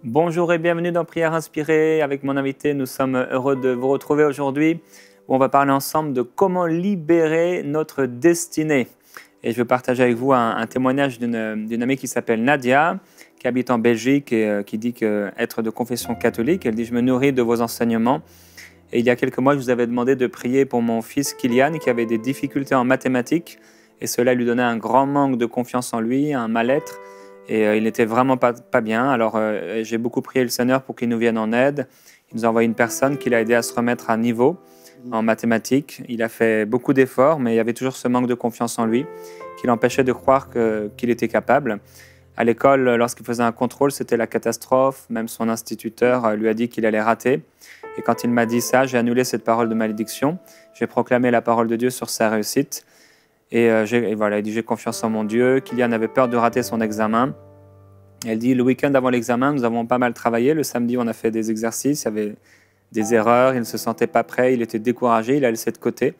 Bonjour et bienvenue dans Prière Inspirée. Avec mon invité, nous sommes heureux de vous retrouver aujourd'hui. On va parler ensemble de comment libérer notre destinée. Et je veux partager avec vous un témoignage d'une amie qui s'appelle Nadia, qui habite en Belgique et qui dit être de confession catholique. Elle dit « Je me nourris de vos enseignements ». Et il y a quelques mois, je vous avais demandé de prier pour mon fils Kylian, qui avait des difficultés en mathématiques. Et cela lui donnait un grand manque de confiance en lui, un mal-être. Et il n'était vraiment pas bien. Alors j'ai beaucoup prié le Seigneur pour qu'il nous vienne en aide. Il nous a envoyé une personne qui l'a aidé à se remettre à niveau en mathématiques. Il a fait beaucoup d'efforts, mais il y avait toujours ce manque de confiance en lui qui l'empêchait de croire qu'il était capable. À l'école, lorsqu'il faisait un contrôle, c'était la catastrophe. Même son instituteur lui a dit qu'il allait rater. Et quand il m'a dit ça, j'ai annulé cette parole de malédiction. J'ai proclamé la parole de Dieu sur sa réussite. Et voilà, il dit « J'ai confiance en mon Dieu ». Kylian avait peur de rater son examen. Elle dit « Le week-end avant l'examen, nous avons pas mal travaillé. Le samedi, on a fait des exercices. Il y avait des erreurs. Il ne se sentait pas prêt. Il était découragé. Il a laissé de côté.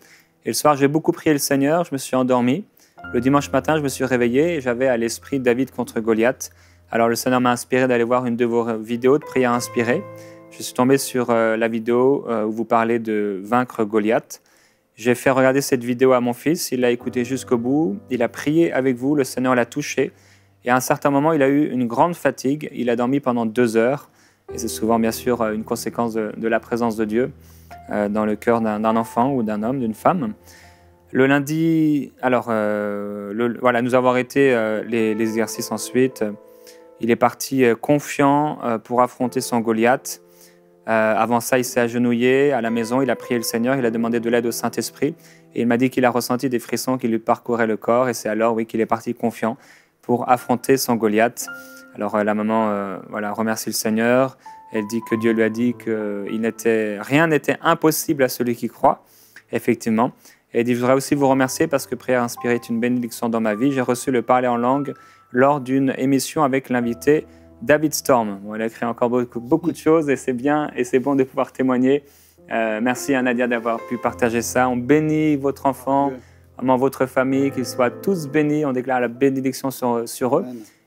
Et le soir, j'ai beaucoup prié le Seigneur. Je me suis endormi. Le dimanche matin, je me suis réveillé et j'avais à l'esprit David contre Goliath. Alors, le Seigneur m'a inspiré d'aller voir une de vos vidéos de prière inspirée. Je suis tombé sur la vidéo où vous parlez de vaincre Goliath. J'ai fait regarder cette vidéo à mon fils, il l'a écouté jusqu'au bout, il a prié avec vous, le Seigneur l'a touché. Et à un certain moment, il a eu une grande fatigue, il a dormi pendant 2 heures. Et c'est souvent, bien sûr, une conséquence de la présence de Dieu dans le cœur d'un enfant ou d'un homme, d'une femme. Le lundi, alors, voilà, nous avons arrêté les exercices ensuite. Il est parti confiant pour affronter son Goliath. Avant ça, il s'est agenouillé à la maison, il a prié le Seigneur, il a demandé de l'aide au Saint-Esprit et il m'a dit qu'il a ressenti des frissons qui lui parcouraient le corps et c'est alors oui, qu'il est parti confiant pour affronter son Goliath. Alors la maman voilà, remercie le Seigneur, elle dit que Dieu lui a dit que rien n'était impossible à celui qui croit, effectivement. Et elle dit « Je voudrais aussi vous remercier parce que Prière Inspirée est une bénédiction dans ma vie. J'ai reçu le parler en langue lors d'une émission avec l'invité David Storm. Bon, il a écrit encore beaucoup de choses et c'est bien et c'est bon de pouvoir témoigner. Merci à Nadia d'avoir pu partager ça. On bénit votre enfant, vraiment votre famille, qu'ils soient tous bénis. On déclare la bénédiction sur eux.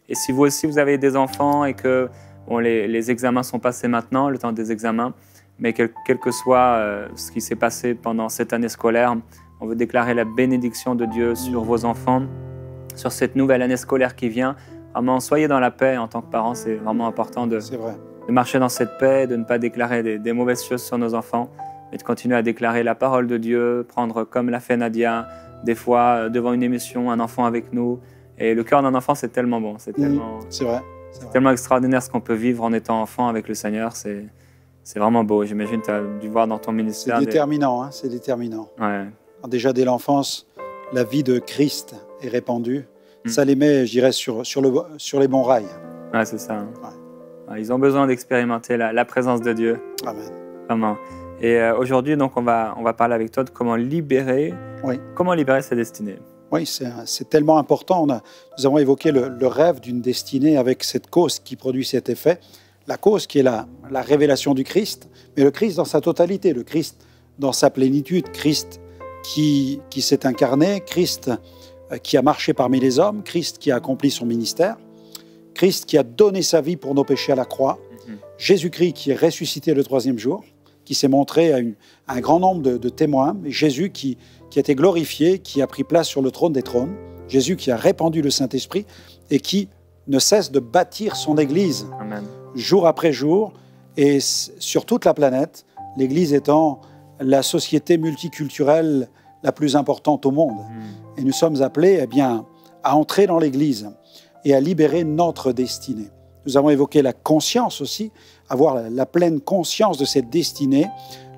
Et si vous aussi vous avez des enfants et que les examens sont passés maintenant, le temps des examens, mais quel que soit ce qui s'est passé pendant cette année scolaire, on veut déclarer la bénédiction de Dieu sur vos enfants, sur cette nouvelle année scolaire qui vient. Vraiment, soyez dans la paix en tant que parents, c'est vraiment important de marcher dans cette paix, de ne pas déclarer des mauvaises choses sur nos enfants, mais de continuer à déclarer la parole de Dieu, prendre comme l'a fait Nadia, des fois devant une émission, un enfant avec nous. Et le cœur d'un enfant, c'est tellement bon, c'est tellement extraordinaire ce qu'on peut vivre en étant enfant avec le Seigneur, c'est vraiment beau. J'imagine que tu as dû voir dans ton ministère. C'est déterminant, hein, c'est déterminant. Ouais. Déjà dès l'enfance, la vie de Christ est répandue. Ça les met, je dirais, sur les bons rails. Ouais, c'est ça. Ouais. Ils ont besoin d'expérimenter la présence de Dieu. Amen. Vraiment. Et aujourd'hui, donc, on va parler avec toi de comment libérer sa destinée. Oui, c'est tellement important. Nous avons évoqué le rêve d'une destinée avec cette cause qui produit cet effet. La cause qui est la révélation du Christ, mais le Christ dans sa totalité, le Christ dans sa plénitude, Christ qui s'est incarné, Christ qui a marché parmi les hommes, Christ qui a accompli son ministère, Christ qui a donné sa vie pour nos péchés à la croix, Jésus-Christ qui est ressuscité le 3e jour, qui s'est montré à un grand nombre de témoins, et Jésus qui a été glorifié, qui a pris place sur le trône des trônes, Jésus qui a répandu le Saint-Esprit et qui ne cesse de bâtir son Église. Amen. Jour après jour, et sur toute la planète, l'Église étant la société multiculturelle la plus importante au monde. Et nous sommes appelés à entrer dans l'Église et à libérer notre destinée. Nous avons évoqué la conscience aussi, avoir la pleine conscience de cette destinée,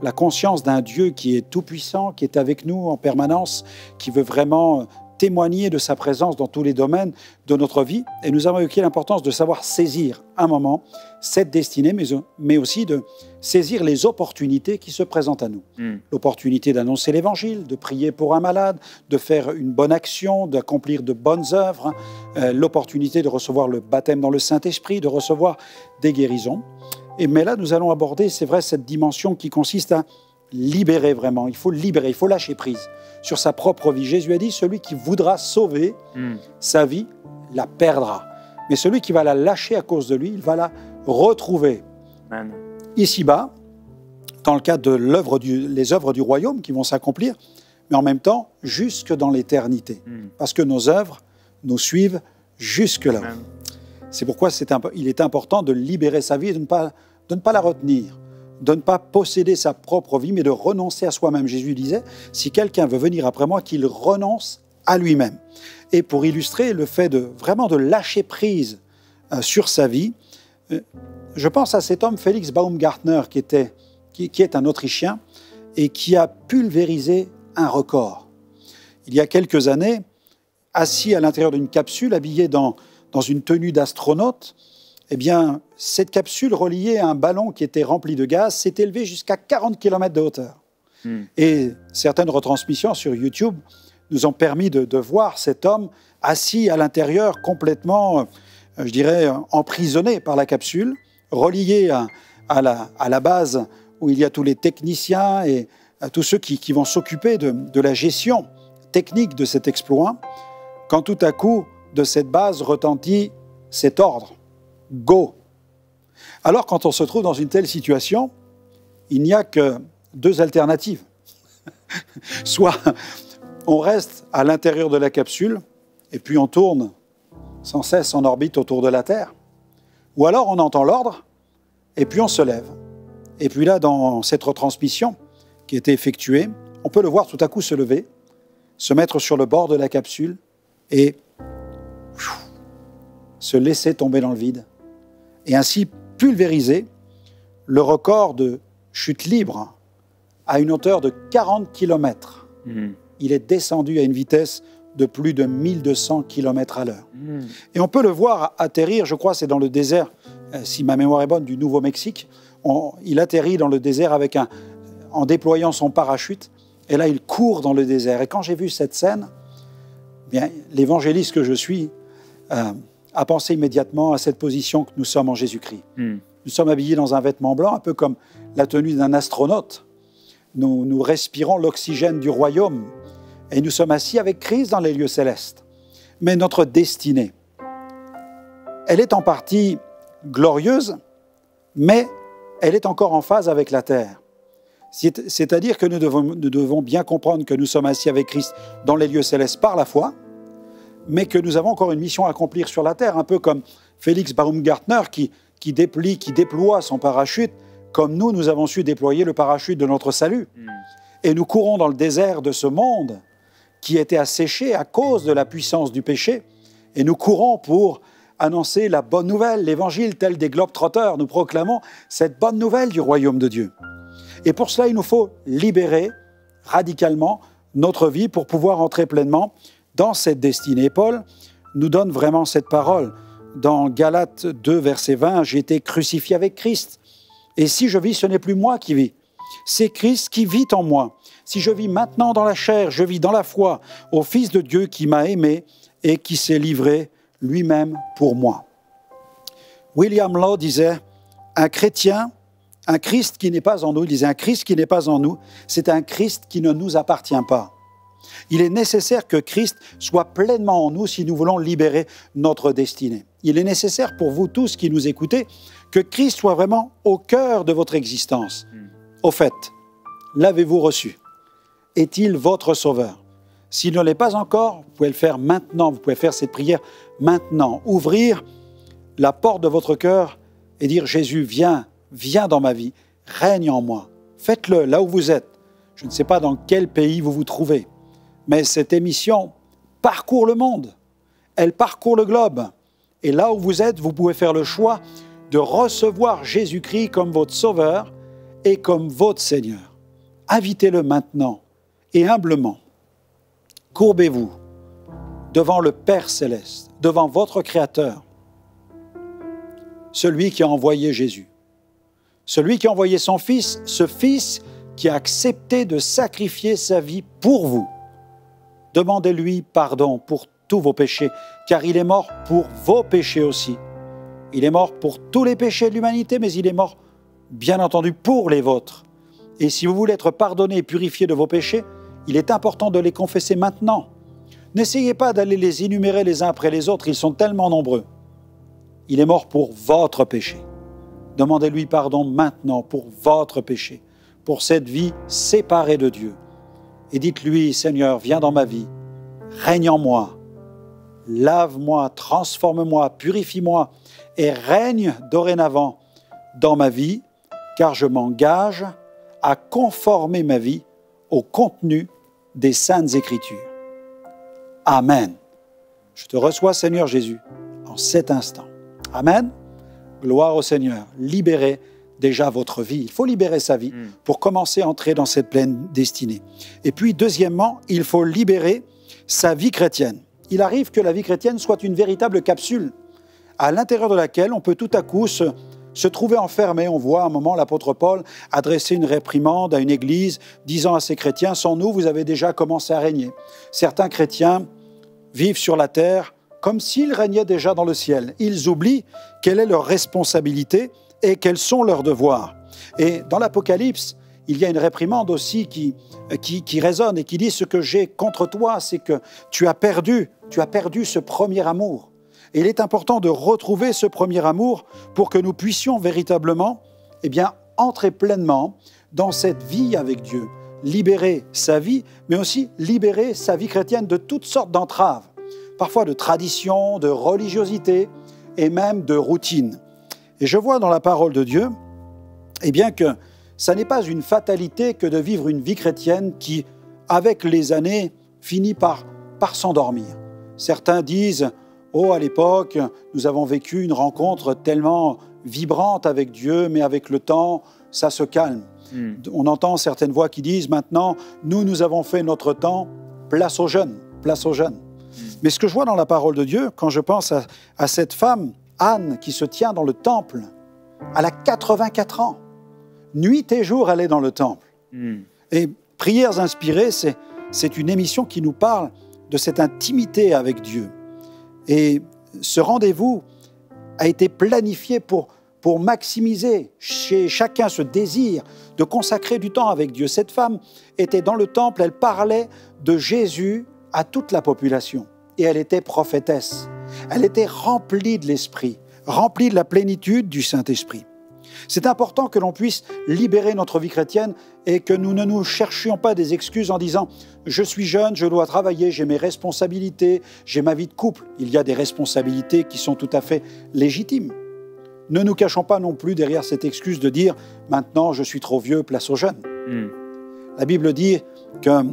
la conscience d'un Dieu qui est tout-puissant, qui est avec nous en permanence, qui veut vraiment témoigner de sa présence dans tous les domaines de notre vie. Et nous avons évoqué l'importance de savoir saisir un moment cette destinée, mais aussi de saisir les opportunités qui se présentent à nous. L'opportunité d'annoncer l'Évangile, de prier pour un malade, de faire une bonne action, d'accomplir de bonnes œuvres, l'opportunité de recevoir le baptême dans le Saint-Esprit, de recevoir des guérisons. Mais là, nous allons aborder, c'est vrai, cette dimension qui consiste à libérer vraiment. Il faut libérer, il faut lâcher prise sur sa propre vie. Jésus a dit, celui qui voudra sauver sa vie, la perdra. mais celui qui va la lâcher à cause de lui, il va la retrouver. Amen. Ici-bas, dans le cadre de les œuvres du royaume qui vont s'accomplir, mais en même temps, jusque dans l'éternité. Parce que nos œuvres nous suivent jusque là. C'est pourquoi il est important de libérer sa vie et de ne pas la retenir, de ne pas posséder sa propre vie, mais de renoncer à soi-même. Jésus disait, si quelqu'un veut venir après moi, qu'il renonce à lui-même. Et pour illustrer le fait vraiment de lâcher prise sur sa vie, je pense à cet homme Félix Baumgartner qui est un Autrichien et qui a pulvérisé un record. Il y a quelques années, assis à l'intérieur d'une capsule, habillé dans une tenue d'astronaute, eh bien, cette capsule reliée à un ballon qui était rempli de gaz s'est élevée jusqu'à 40 km de hauteur. Et certaines retransmissions sur YouTube nous ont permis de voir cet homme assis à l'intérieur, complètement, je dirais, emprisonné par la capsule, relié à la base où il y a tous les techniciens et tous ceux qui vont s'occuper de la gestion technique de cet exploit, quand tout à coup, de cette base retentit cet ordre. Go! Alors, quand on se trouve dans une telle situation, il n'y a que deux alternatives. Soit on reste à l'intérieur de la capsule et puis on tourne sans cesse en orbite autour de la Terre, ou alors on entend l'ordre et puis on se lève. Et puis là, dans cette retransmission qui a été effectuée, on peut le voir tout à coup se lever, se mettre sur le bord de la capsule et se laisser tomber dans le vide, et ainsi pulvériser le record de chute libre à une hauteur de 40 km. Il est descendu à une vitesse de plus de 1200 km à l'heure. Et on peut le voir atterrir, je crois, c'est dans le désert, si ma mémoire est bonne, du Nouveau-Mexique. Il atterrit dans le désert en déployant son parachute, et là, il court dans le désert. Et quand j'ai vu cette scène, bien, l'évangéliste que je suis a pensé immédiatement à cette position que nous sommes en Jésus-Christ. Nous sommes habillés dans un vêtement blanc, un peu comme la tenue d'un astronaute. Nous respirons l'oxygène du royaume et nous sommes assis avec Christ dans les lieux célestes. Mais notre destinée, elle est en partie glorieuse, mais elle est encore en phase avec la terre. C'est-à-dire que nous devons bien comprendre que nous sommes assis avec Christ dans les lieux célestes par la foi, mais que nous avons encore une mission à accomplir sur la terre, un peu comme Félix Baumgartner qui déploie son parachute, comme nous avons su déployer le parachute de notre salut. Et nous courons dans le désert de ce monde qui était asséché à cause de la puissance du péché, et nous courons pour annoncer la bonne nouvelle, l'évangile, tel des globetrotters. Nous proclamons cette bonne nouvelle du royaume de Dieu. Et pour cela, il nous faut libérer radicalement notre vie pour pouvoir entrer pleinement dans cette destinée. Et Paul nous donne vraiment cette parole. Dans Galates 2, verset 20, « J'ai été crucifié avec Christ. Et si je vis, ce n'est plus moi qui vis. C'est Christ qui vit en moi. Si je vis maintenant dans la chair, je vis dans la foi au Fils de Dieu qui m'a aimé et qui s'est livré lui-même pour moi. » William Law disait, un chrétien, un Christ qui n'est pas en nous, il disait, un Christ qui n'est pas en nous, c'est un Christ qui ne nous appartient pas. Il est nécessaire que Christ soit pleinement en nous si nous voulons libérer notre destinée. Il est nécessaire pour vous tous qui nous écoutez que Christ soit vraiment au cœur de votre existence. Au fait, l'avez-vous reçu? Est-il votre sauveur? S'il ne l'est pas encore, vous pouvez le faire maintenant, vous pouvez faire cette prière maintenant. Ouvrir la porte de votre cœur et dire « Jésus, viens dans ma vie, règne en moi. » Faites-le là où vous êtes. Je ne sais pas dans quel pays vous vous trouvez, mais cette émission parcourt le monde. Elle parcourt le globe. Et là où vous êtes, vous pouvez faire le choix de recevoir Jésus-Christ comme votre sauveur et comme votre Seigneur. Invitez-le maintenant et humblement. Courbez-vous devant le Père Céleste, devant votre Créateur, celui qui a envoyé Jésus, celui qui a envoyé son Fils, ce Fils qui a accepté de sacrifier sa vie pour vous. Demandez-lui pardon pour tous vos péchés, car il est mort pour vos péchés aussi. Il est mort pour tous les péchés de l'humanité, mais il est mort, bien entendu, pour les vôtres. Et si vous voulez être pardonné et purifié de vos péchés, il est important de les confesser maintenant. N'essayez pas d'aller les énumérer les uns après les autres, ils sont tellement nombreux. Il est mort pour votre péché. Demandez-lui pardon maintenant pour votre péché, pour cette vie séparée de Dieu. Et dites-lui, Seigneur, viens dans ma vie, règne en moi, lave-moi, transforme-moi, purifie-moi et règne dorénavant dans ma vie, car je m'engage à conformer ma vie au contenu des Saintes Écritures. Amen. Je te reçois, Seigneur Jésus, en cet instant. Amen. Gloire au Seigneur. Libérez déjà votre vie. Il faut libérer sa vie pour commencer à entrer dans cette pleine destinée. Et puis, deuxièmement, il faut libérer sa vie chrétienne. Il arrive que la vie chrétienne soit une véritable capsule à l'intérieur de laquelle on peut tout à coup se trouver enfermé. On voit à un moment l'apôtre Paul adresser une réprimande à une église disant à ces chrétiens, sans nous, vous avez déjà commencé à régner. Certains chrétiens vivent sur la terre comme s'ils régnaient déjà dans le ciel. Ils oublient quelle est leur responsabilité et quels sont leurs devoirs. Et dans l'Apocalypse, il y a une réprimande aussi qui résonne et qui dit « Ce que j'ai contre toi, c'est que tu as perdu ce premier amour. » Et il est important de retrouver ce premier amour pour que nous puissions véritablement entrer pleinement dans cette vie avec Dieu, libérer sa vie, mais aussi libérer sa vie chrétienne de toutes sortes d'entraves, parfois de tradition, de religiosité et même de routine. Et je vois dans la parole de Dieu que ça n'est pas une fatalité que de vivre une vie chrétienne qui, avec les années, finit par s'endormir. Certains disent « Oh, à l'époque, nous avons vécu une rencontre tellement vibrante avec Dieu, mais avec le temps, ça se calme. » On entend certaines voix qui disent « Maintenant, nous avons fait notre temps, place aux jeunes, place aux jeunes. » Mais ce que je vois dans la parole de Dieu, quand je pense à cette femme, Anne, qui se tient dans le temple, elle a 84 ans. Nuit et jour, elle est dans le temple. Et Prières inspirées, c'est une émission qui nous parle de cette intimité avec Dieu. Et ce rendez-vous a été planifié pour maximiser chez chacun ce désir de consacrer du temps avec Dieu. Cette femme était dans le temple, elle parlait de Jésus à toute la population. Et elle était prophétesse. Elle était remplie de l'Esprit, remplie de la plénitude du Saint-Esprit. C'est important que l'on puisse libérer notre vie chrétienne et que nous ne nous cherchions pas des excuses en disant « Je suis jeune, je dois travailler, j'ai mes responsabilités, j'ai ma vie de couple. » Il y a des responsabilités qui sont tout à fait légitimes. Ne nous cachons pas non plus derrière cette excuse de dire « Maintenant, je suis trop vieux, place aux jeunes. » La Bible dit que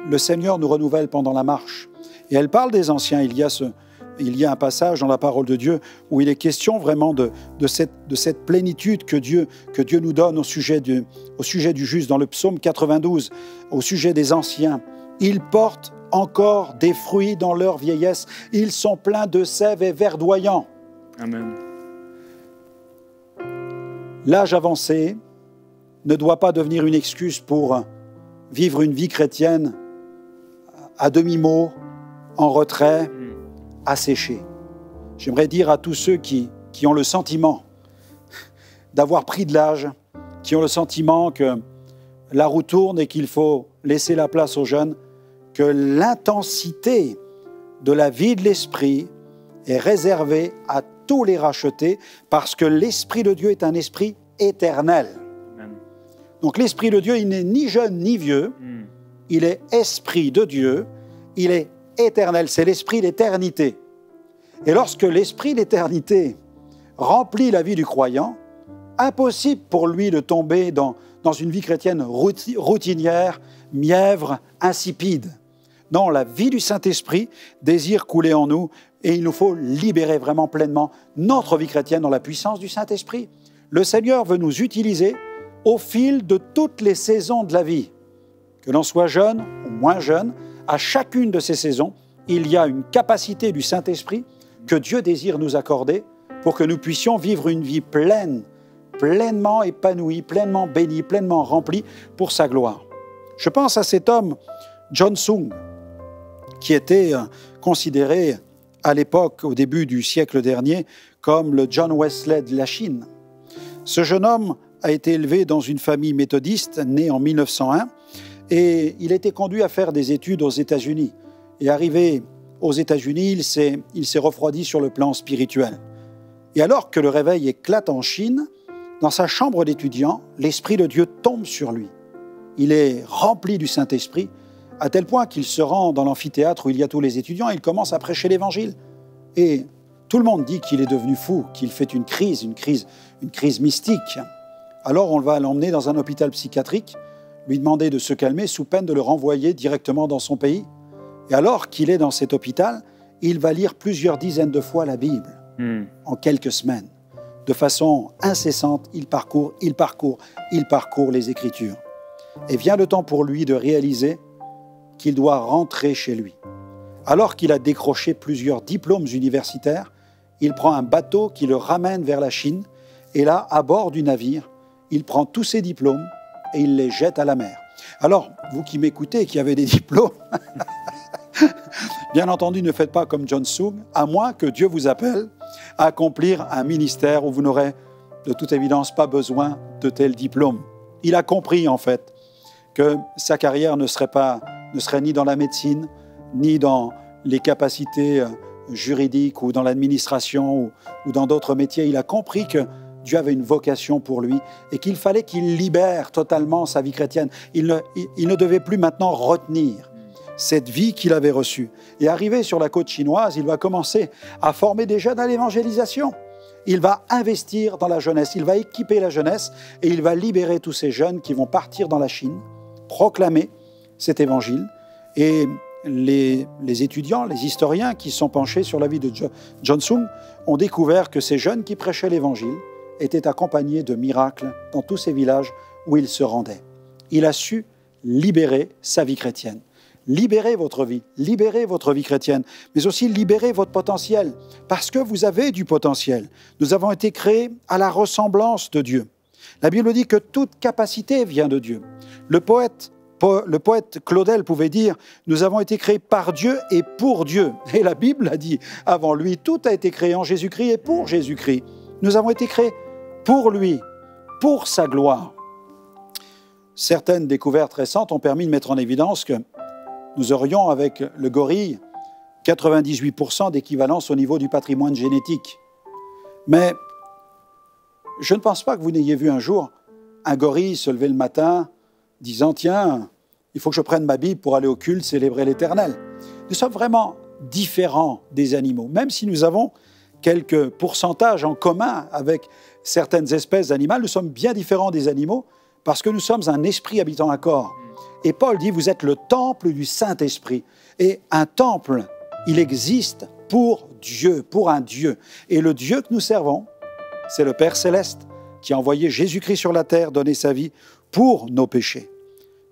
le Seigneur nous renouvelle pendant la marche. Et elle parle des anciens. Il y a un passage dans la parole de Dieu où il est question vraiment de cette plénitude que Dieu nous donne au sujet du juste. Dans le psaume 92, au sujet des anciens, ils portent encore des fruits dans leur vieillesse. Ils sont pleins de sève et verdoyants. Amen. L'âge avancé ne doit pas devenir une excuse pour vivre une vie chrétienne à demi-mot, en retrait, asséché. J'aimerais dire à tous ceux qui ont le sentiment d'avoir pris de l'âge, qui ont le sentiment que la roue tourne et qu'il faut laisser la place aux jeunes, que l'intensité de la vie de l'Esprit est réservée à tous les rachetés parce que l'Esprit de Dieu est un esprit éternel. Amen. Donc l'Esprit de Dieu, il n'est ni jeune ni vieux, il est Esprit de Dieu, il est éternel, c'est l'Esprit d'éternité. Et lorsque l'Esprit d'éternité remplit la vie du croyant, impossible pour lui de tomber dans une vie chrétienne routinière, mièvre, insipide. Non, la vie du Saint-Esprit désire couler en nous et il nous faut libérer vraiment pleinement notre vie chrétienne dans la puissance du Saint-Esprit. Le Seigneur veut nous utiliser au fil de toutes les saisons de la vie. Que l'on soit jeune ou moins jeune, à chacune de ces saisons, il y a une capacité du Saint-Esprit que Dieu désire nous accorder pour que nous puissions vivre une vie pleine, pleinement épanouie, pleinement bénie, pleinement remplie pour sa gloire. Je pense à cet homme, John Sung, qui était considéré à l'époque, au début du siècle dernier, comme le John Wesley de la Chine. Ce jeune homme a été élevé dans une famille méthodiste, né en 1901, et il a été conduit à faire des études aux États-Unis. Et arrivé aux États-Unis, il s'est refroidi sur le plan spirituel. Et alors que le réveil éclate en Chine, dans sa chambre d'étudiant, l'Esprit de Dieu tombe sur lui. Il est rempli du Saint-Esprit, à tel point qu'il se rend dans l'amphithéâtre où il y a tous les étudiants, et il commence à prêcher l'Évangile. Et tout le monde dit qu'il est devenu fou, qu'il fait une crise mystique. Alors on va l'emmener dans un hôpital psychiatrique, lui demander de se calmer sous peine de le renvoyer directement dans son pays. Et alors qu'il est dans cet hôpital, il va lire plusieurs dizaines de fois la Bible en quelques semaines. De façon incessante, il parcourt les Écritures. Et vient le temps pour lui de réaliser qu'il doit rentrer chez lui. Alors qu'il a décroché plusieurs diplômes universitaires, il prend un bateau qui le ramène vers la Chine, et là, à bord du navire, il prend tous ses diplômes et il les jette à la mer. Alors, vous qui m'écoutez, qui avez des diplômes, bien entendu, ne faites pas comme John Sung, à moins que Dieu vous appelle à accomplir un ministère où vous n'aurez de toute évidence pas besoin de tels diplômes. Il a compris en fait que sa carrière ne serait ni dans la médecine, ni dans les capacités juridiques ou dans l'administration ou dans d'autres métiers. Il a compris que Dieu avait une vocation pour lui et qu'il fallait qu'il libère totalement sa vie chrétienne. Il ne devait plus maintenant retenir cette vie qu'il avait reçue. Et arrivé sur la côte chinoise, il va commencer à former des jeunes à l'évangélisation. Il va investir dans la jeunesse, il va équiper la jeunesse et il va libérer tous ces jeunes qui vont partir dans la Chine, proclamer cet évangile. Et les étudiants, les historiens qui sont penchés sur la vie de John Sung ont découvert que ces jeunes qui prêchaient l'évangile étaient accompagnés de miracles dans tous ces villages où il se rendait. Il a su libérer sa vie chrétienne. Libérez votre vie chrétienne, mais aussi libérez votre potentiel, parce que vous avez du potentiel. Nous avons été créés à la ressemblance de Dieu. La Bible dit que toute capacité vient de Dieu. Le poète Claudel pouvait dire « Nous avons été créés par Dieu et pour Dieu ». Et la Bible a dit avant lui, tout a été créé en Jésus-Christ et pour Jésus-Christ. Nous avons été créés pour lui, pour sa gloire. Certaines découvertes récentes ont permis de mettre en évidence que nous aurions, avec le gorille, 98% d'équivalence au niveau du patrimoine génétique. Mais je ne pense pas que vous n'ayez vu un jour un gorille se lever le matin disant « Tiens, il faut que je prenne ma Bible pour aller au culte, célébrer l'Éternel ». Nous sommes vraiment différents des animaux, même si nous avons quelques pourcentages en commun avec certaines espèces animales, nous sommes bien différents des animaux parce que nous sommes un esprit habitant un corps. Et Paul dit, vous êtes le temple du Saint-Esprit. Et un temple, il existe pour Dieu, pour un Dieu. Et le Dieu que nous servons, c'est le Père Céleste qui a envoyé Jésus-Christ sur la terre, donner sa vie pour nos péchés.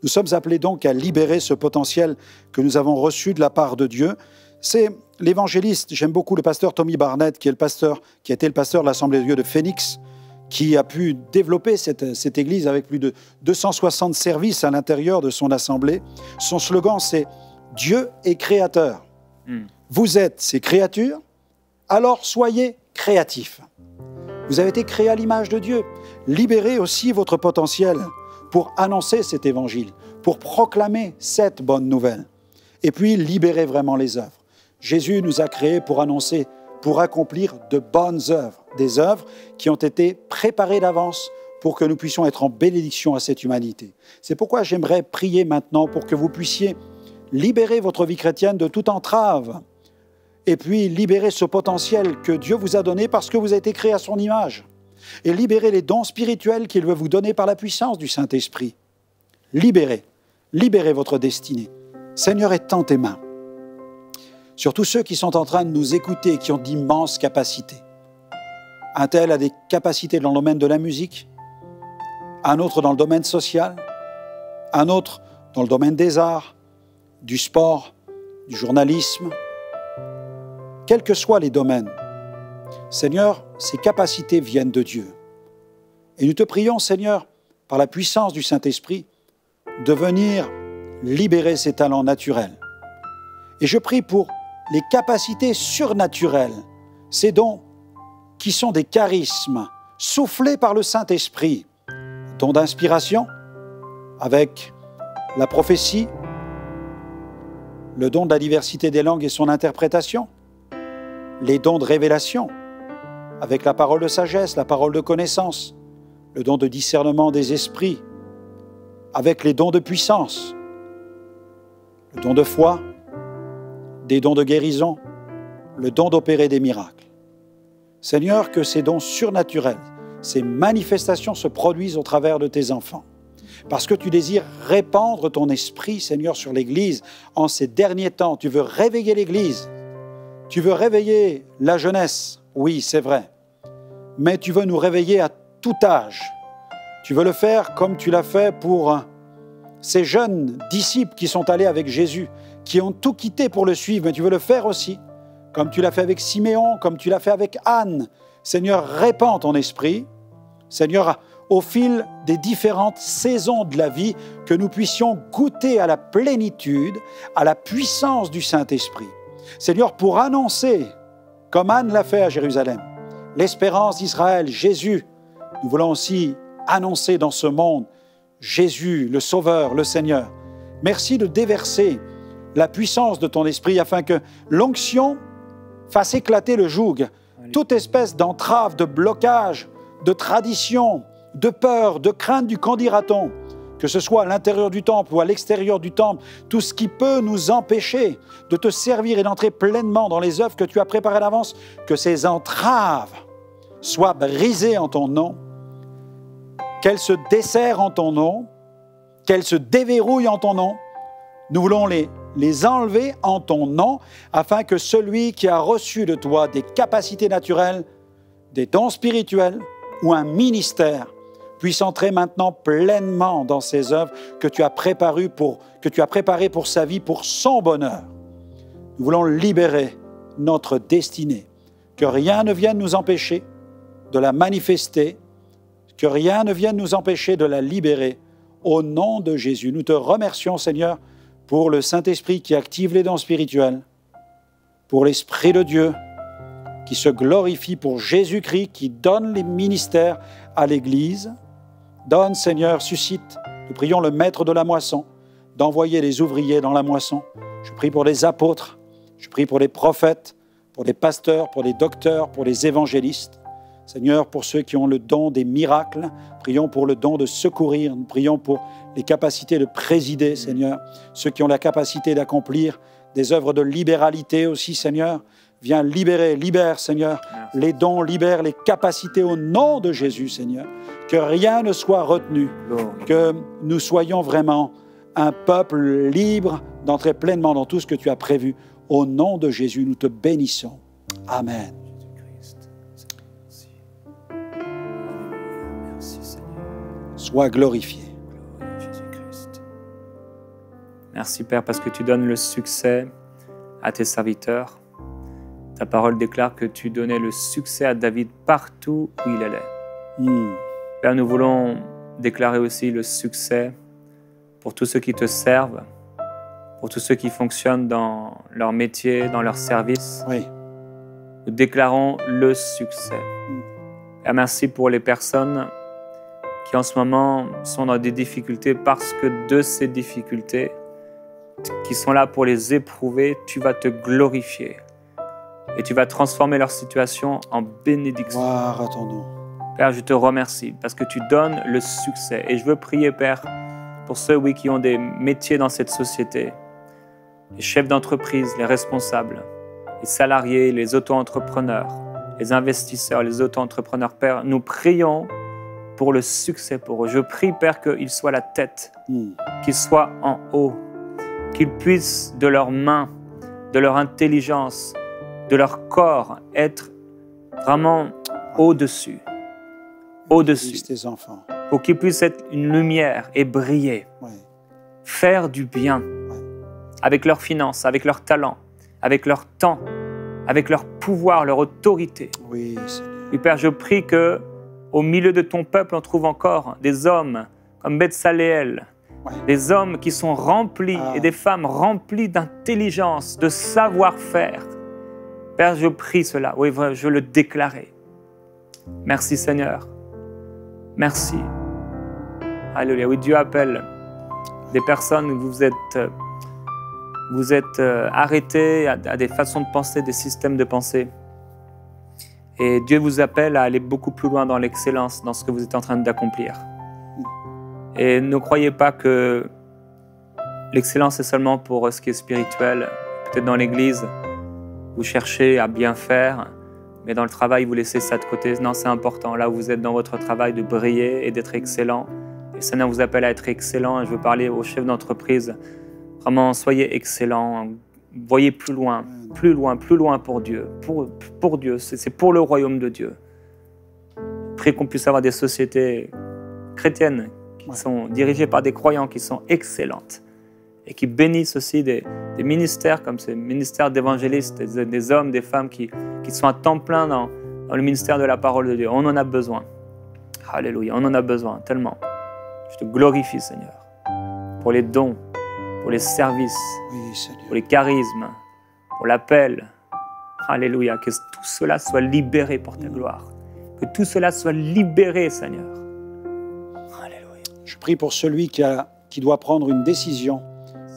Nous sommes appelés donc à libérer ce potentiel que nous avons reçu de la part de Dieu. C'est l'évangéliste, j'aime beaucoup le pasteur Tommy Barnett, qui a été le pasteur de l'Assemblée de Dieu de Phoenix, qui a pu développer cette église avec plus de 260 services à l'intérieur de son assemblée. Son slogan, c'est « Dieu est créateur ». Vous êtes ses créatures, alors soyez créatifs. Vous avez été créés à l'image de Dieu. Libérez aussi votre potentiel pour annoncer cet évangile, pour proclamer cette bonne nouvelle. Et puis, libérez vraiment les œuvres. Jésus nous a créés pour annoncer, pour accomplir de bonnes œuvres, des œuvres qui ont été préparées d'avance pour que nous puissions être en bénédiction à cette humanité. C'est pourquoi j'aimerais prier maintenant pour que vous puissiez libérer votre vie chrétienne de toute entrave et puis libérer ce potentiel que Dieu vous a donné parce que vous avez été créé à son image et libérer les dons spirituels qu'il veut vous donner par la puissance du Saint-Esprit. Libérez votre destinée. Seigneur, étends tes mains sur tous ceux qui sont en train de nous écouter, qui ont d'immenses capacités. Un tel a des capacités dans le domaine de la musique, un autre dans le domaine social, un autre dans le domaine des arts, du sport, du journalisme. Quels que soient les domaines, Seigneur, ces capacités viennent de Dieu. Et nous te prions, Seigneur, par la puissance du Saint-Esprit, de venir libérer ces talents naturels. Et je prie pour les capacités surnaturelles, ces dons qui sont des charismes soufflés par le Saint-Esprit, dons d'inspiration avec la prophétie, le don de la diversité des langues et son interprétation, les dons de révélation, avec la parole de sagesse, la parole de connaissance, le don de discernement des esprits, avec les dons de puissance, le don de foi, des dons de guérison, le don d'opérer des miracles. Seigneur, que ces dons surnaturels, ces manifestations se produisent au travers de tes enfants. Parce que tu désires répandre ton esprit, Seigneur, sur l'Église en ces derniers temps. Tu veux réveiller l'Église. Tu veux réveiller la jeunesse. Oui, c'est vrai. Mais tu veux nous réveiller à tout âge. Tu veux le faire comme tu l'as fait pour ces jeunes disciples qui sont allés avec Jésus, qui ont tout quitté pour le suivre. Mais tu veux le faire aussi, comme tu l'as fait avec Siméon, comme tu l'as fait avec Anne. Seigneur, répands ton esprit. Seigneur, au fil des différentes saisons de la vie, que nous puissions goûter à la plénitude, à la puissance du Saint-Esprit. Seigneur, pour annoncer, comme Anne l'a fait à Jérusalem, l'espérance d'Israël, Jésus, nous voulons aussi annoncer dans ce monde Jésus, le Sauveur, le Seigneur. Merci de déverser la puissance de ton esprit afin que l'onction fasse éclater le joug, toute espèce d'entrave, de blocage, de tradition, de peur, de crainte du qu'en dira-t-on, que ce soit à l'intérieur du temple ou à l'extérieur du temple, tout ce qui peut nous empêcher de te servir et d'entrer pleinement dans les œuvres que tu as préparées d'avance, que ces entraves soient brisées en ton nom, qu'elles se desserrent en ton nom, qu'elles se déverrouillent en ton nom. Nous voulons les enlever en ton nom, afin que celui qui a reçu de toi des capacités naturelles, des dons spirituels ou un ministère, puisse entrer maintenant pleinement dans ces œuvres que tu as préparées pour sa vie, pour son bonheur. Nous voulons libérer notre destinée, que rien ne vienne nous empêcher de la manifester, que rien ne vienne nous empêcher de la libérer. Au nom de Jésus, nous te remercions, Seigneur, pour le Saint-Esprit qui active les dons spirituels, pour l'Esprit de Dieu qui se glorifie, pour Jésus-Christ qui donne les ministères à l'Église. Donne, Seigneur, suscite, nous prions le maître de la moisson, d'envoyer les ouvriers dans la moisson. Je prie pour les apôtres, je prie pour les prophètes, pour les pasteurs, pour les docteurs, pour les évangélistes. Seigneur, pour ceux qui ont le don des miracles, prions pour le don de secourir, nous prions pour les capacités de présider, Seigneur, ceux qui ont la capacité d'accomplir des œuvres de libéralité aussi, Seigneur. Viens libérer, libère, Seigneur, les dons, libère les capacités au nom de Jésus, Seigneur. Que rien ne soit retenu, que nous soyons vraiment un peuple libre d'entrer pleinement dans tout ce que tu as prévu. Au nom de Jésus, nous te bénissons. Amen. Sois glorifié. Merci Père parce que tu donnes le succès à tes serviteurs. Ta parole déclare que tu donnais le succès à David partout où il allait. Père, nous voulons déclarer aussi le succès pour tous ceux qui te servent, pour tous ceux qui fonctionnent dans leur métier, dans leur service. Oui. Nous déclarons le succès. Père, merci pour les personnes qui en ce moment sont dans des difficultés parce que de ces difficultés, qui sont là pour les éprouver, tu vas te glorifier et tu vas transformer leur situation en bénédiction. Gloire à ton nom. Père, je te remercie parce que tu donnes le succès. Et je veux prier, Père, pour ceux, oui, qui ont des métiers dans cette société, les chefs d'entreprise, les responsables, les salariés, les auto-entrepreneurs, les investisseurs, les auto-entrepreneurs. Père, nous prions pour le succès pour eux. Je prie, Père, qu'ils soient la tête, qu'ils soient en haut, qu'ils puissent de leurs mains, de leur intelligence, de leur corps être vraiment au-dessus. Au-dessus. Tes enfants. Pour qu'ils puissent être une lumière et briller. Oui. Faire du bien. Oui. Avec leurs finances, avec leur talent, avec leur temps, avec leur pouvoir, leur autorité. Oui, Seigneur. Et Père, je prie que au milieu de ton peuple, on trouve encore des hommes comme Betsaléel, des hommes qui sont remplis et des femmes remplies d'intelligence, de savoir-faire. Père, je prie cela. Oui, je le déclarais. Merci Seigneur. Merci. Alléluia. Oui, Dieu appelle des personnes, vous êtes arrêtés à des façons de penser, des systèmes de pensée. Et Dieu vous appelle à aller beaucoup plus loin dans l'excellence, dans ce que vous êtes en train d'accomplir. Et ne croyez pas que l'excellence est seulement pour ce qui est spirituel. Peut-être dans l'Église, vous cherchez à bien faire, mais dans le travail, vous laissez ça de côté. Non, c'est important, là où vous êtes dans votre travail, de briller et d'être excellent. Et le Seigneur vous appelle à être excellent. Et je veux parler aux chefs d'entreprise. Vraiment, soyez excellents. Voyez plus loin, plus loin, plus loin pour Dieu. Pour Dieu, c'est pour le royaume de Dieu. Prie qu'on puisse avoir des sociétés chrétiennes qui sont dirigées par des croyants qui sont excellentes et qui bénissent aussi des ministères comme ces ministères d'évangélistes, des hommes, des femmes qui sont à temps plein dans le ministère de la parole de Dieu. On en a besoin. Alléluia, on en a besoin tellement. Je te glorifie, Seigneur, pour les dons, pour les services, pour les charismes, pour l'appel. Alléluia, que tout cela soit libéré pour ta gloire. Que tout cela soit libéré, Seigneur. Alléluia. Je prie pour celui qui doit prendre une décision,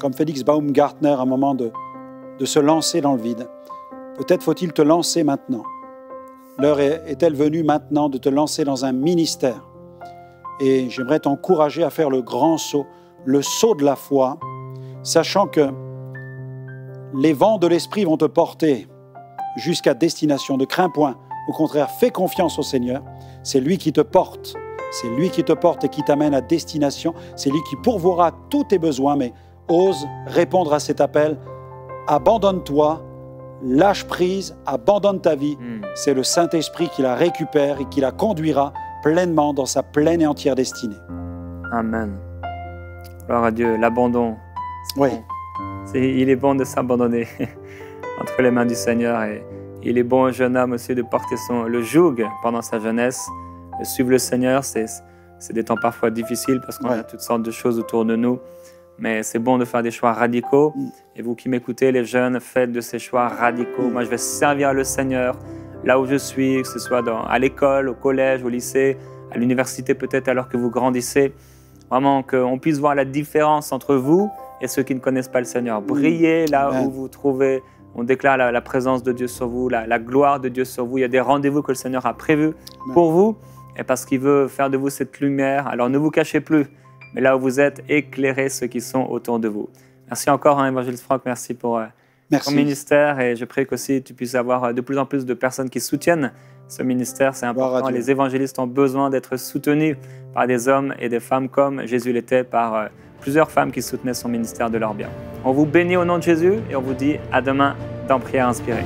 comme Félix Baumgartner, à un moment de se lancer dans le vide. Peut-être faut-il te lancer maintenant. L'heure est-elle venue maintenant de te lancer dans un ministère? Et j'aimerais t'encourager à faire le grand saut, le saut de la foi, sachant que les vents de l'Esprit vont te porter jusqu'à destination. Ne crains point. Au contraire, fais confiance au Seigneur. C'est lui qui te porte. C'est lui qui te porte et qui t'amène à destination. C'est lui qui pourvoira tous tes besoins, mais ose répondre à cet appel. Abandonne-toi, lâche prise, abandonne ta vie. C'est le Saint-Esprit qui la récupère et qui la conduira pleinement dans sa pleine et entière destinée. Amen. Gloire à Dieu. L'abandon. Oui. Il est bon de s'abandonner entre les mains du Seigneur. Et il est bon, un jeune homme aussi, de porter le joug pendant sa jeunesse. De suivre le Seigneur, c'est des temps parfois difficiles parce qu'on a toutes sortes de choses autour de nous. Mais c'est bon de faire des choix radicaux. Et vous qui m'écoutez, les jeunes, faites de ces choix radicaux. Moi, je vais servir le Seigneur là où je suis, que ce soit à l'école, au collège, au lycée, à l'université peut-être alors que vous grandissez. Vraiment qu'on puisse voir la différence entre vous et ceux qui ne connaissent pas le Seigneur. Brillez là où vous trouvez. On déclare la présence de Dieu sur vous, la gloire de Dieu sur vous. Il y a des rendez-vous que le Seigneur a prévus pour vous. Et parce qu'il veut faire de vous cette lumière, alors ne vous cachez plus. Mais là où vous êtes, éclairez ceux qui sont autour de vous. Merci encore, Évangéliste Franck. Merci pour ton ministère. Et je prie qu'aussi tu puisses avoir de plus en plus de personnes qui soutiennent ce ministère. C'est important. Les évangélistes ont besoin d'être soutenus par des hommes et des femmes comme Jésus l'était par plusieurs femmes qui soutenaient son ministère de leur bien. On vous bénit au nom de Jésus et on vous dit à demain dans Prière Inspirée.